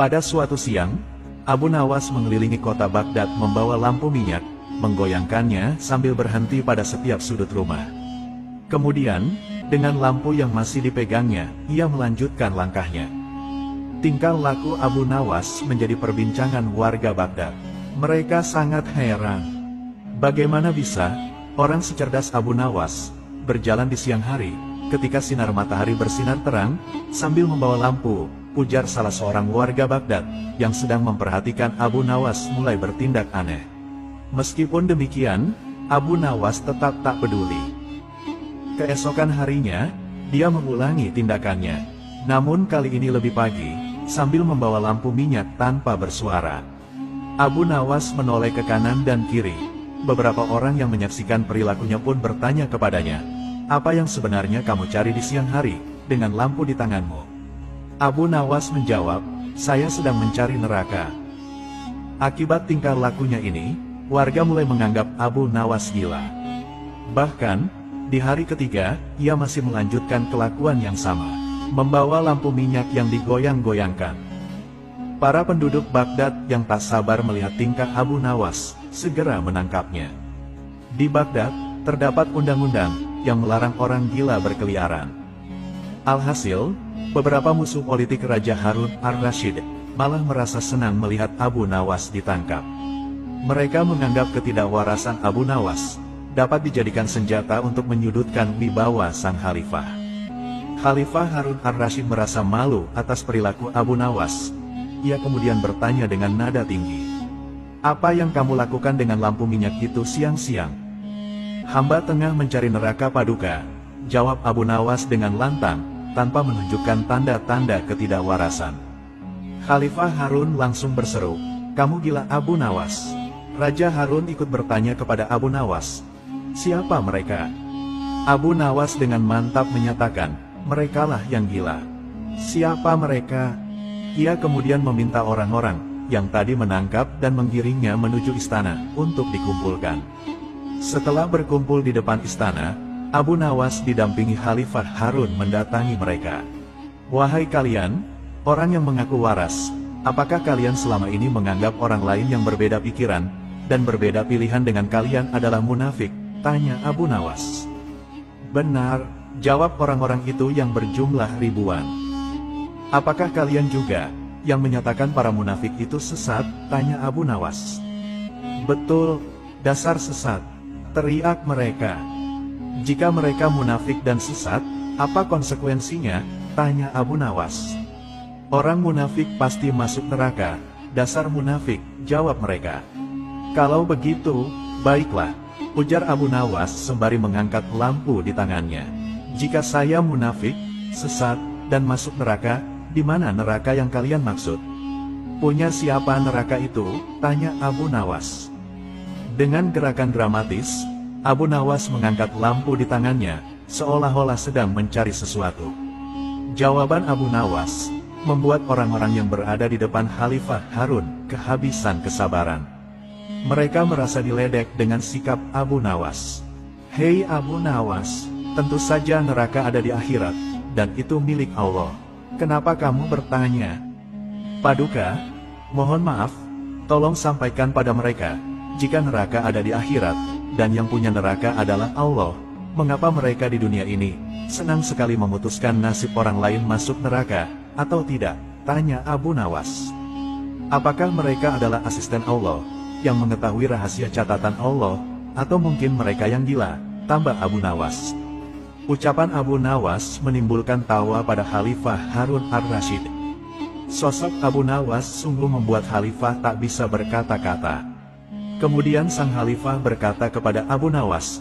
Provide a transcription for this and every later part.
Pada suatu siang, Abu Nawas mengelilingi kota Baghdad membawa lampu minyak, menggoyangkannya sambil berhenti pada setiap sudut rumah. Kemudian, dengan lampu yang masih dipegangnya, ia melanjutkan langkahnya. Tingkah laku Abu Nawas menjadi perbincangan warga Baghdad. Mereka sangat heran. Bagaimana bisa orang secerdas Abu Nawas berjalan di siang hari, ketika sinar matahari bersinar terang, sambil membawa lampu, ujar salah seorang warga Baghdad, yang sedang memperhatikan Abu Nawas mulai bertindak aneh. Meskipun demikian, Abu Nawas tetap tak peduli. Keesokan harinya, dia mengulangi tindakannya. Namun kali ini lebih pagi, sambil membawa lampu minyak tanpa bersuara. Abu Nawas menoleh ke kanan dan kiri. Beberapa orang yang menyaksikan perilakunya pun bertanya kepadanya, "Apa yang sebenarnya kamu cari di siang hari, dengan lampu di tanganmu?" Abu Nawas menjawab, "Saya sedang mencari neraka." Akibat tingkah lakunya ini, warga mulai menganggap Abu Nawas gila. Bahkan, di hari ketiga, ia masih melanjutkan kelakuan yang sama, membawa lampu minyak yang digoyang-goyangkan. Para penduduk Baghdad yang tak sabar melihat tingkah Abu Nawas, segera menangkapnya. Di Baghdad, terdapat undang-undang yang melarang orang gila berkeliaran. Alhasil, beberapa musuh politik Raja Harun ar-Rasyid malah merasa senang melihat Abu Nawas ditangkap. Mereka menganggap ketidakwarasan Abu Nawas dapat dijadikan senjata untuk menyudutkan wibawa sang khalifah. Khalifah Harun ar-Rasyid merasa malu atas perilaku Abu Nawas. Ia kemudian bertanya dengan nada tinggi, "Apa yang kamu lakukan dengan lampu minyak itu siang-siang?" "Hamba tengah mencari neraka Paduka," jawab Abu Nawas dengan lantang, tanpa menunjukkan tanda-tanda ketidakwarasan. Khalifah Harun langsung berseru, "Kamu gila Abu Nawas." Raja Harun ikut bertanya kepada Abu Nawas, "Siapa mereka?" Abu Nawas dengan mantap menyatakan, "Merekalah yang gila." "Siapa mereka?" Ia kemudian meminta orang-orang yang tadi menangkap dan menggiringnya menuju istana untuk dikumpulkan. Setelah berkumpul di depan istana, Abu Nawas didampingi Khalifah Harun mendatangi mereka. "Wahai kalian, orang yang mengaku waras, apakah kalian selama ini menganggap orang lain yang berbeda pikiran dan berbeda pilihan dengan kalian adalah munafik?" tanya Abu Nawas. "Benar," jawab orang-orang itu yang berjumlah ribuan. "Apakah kalian juga yang menyatakan para munafik itu sesat?" tanya Abu Nawas. "Betul, dasar sesat," teriak mereka. "Jika mereka munafik dan sesat, apa konsekuensinya?" tanya Abu Nawas. "Orang munafik pasti masuk neraka, dasar munafik," jawab mereka. "Kalau begitu, baiklah," ujar Abu Nawas sembari mengangkat lampu di tangannya. "Jika saya munafik, sesat, dan masuk neraka, di mana neraka yang kalian maksud?" "Punya siapa neraka itu?" tanya Abu Nawas. Dengan gerakan dramatis, Abu Nawas mengangkat lampu di tangannya, seolah-olah sedang mencari sesuatu. Jawaban Abu Nawas membuat orang-orang yang berada di depan Khalifah Harun kehabisan kesabaran. Mereka merasa diledek dengan sikap Abu Nawas. "Hei Abu Nawas, tentu saja neraka ada di akhirat, dan itu milik Allah. Kenapa kamu bertanya?" "Paduka, mohon maaf, tolong sampaikan pada mereka, jika neraka ada di akhirat, dan yang punya neraka adalah Allah, mengapa mereka di dunia ini senang sekali memutuskan nasib orang lain masuk neraka, atau tidak?" tanya Abu Nawas. "Apakah mereka adalah asisten Allah, yang mengetahui rahasia catatan Allah, atau mungkin mereka yang gila?" tambah Abu Nawas. Ucapan Abu Nawas menimbulkan tawa pada Khalifah Harun ar-Rasyid. Sosok Abu Nawas sungguh membuat Khalifah tak bisa berkata-kata. Kemudian sang Khalifah berkata kepada Abu Nawas,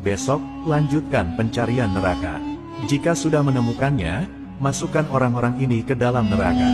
"Besok, lanjutkan pencarian neraka. Jika sudah menemukannya, masukkan orang-orang ini ke dalam neraka."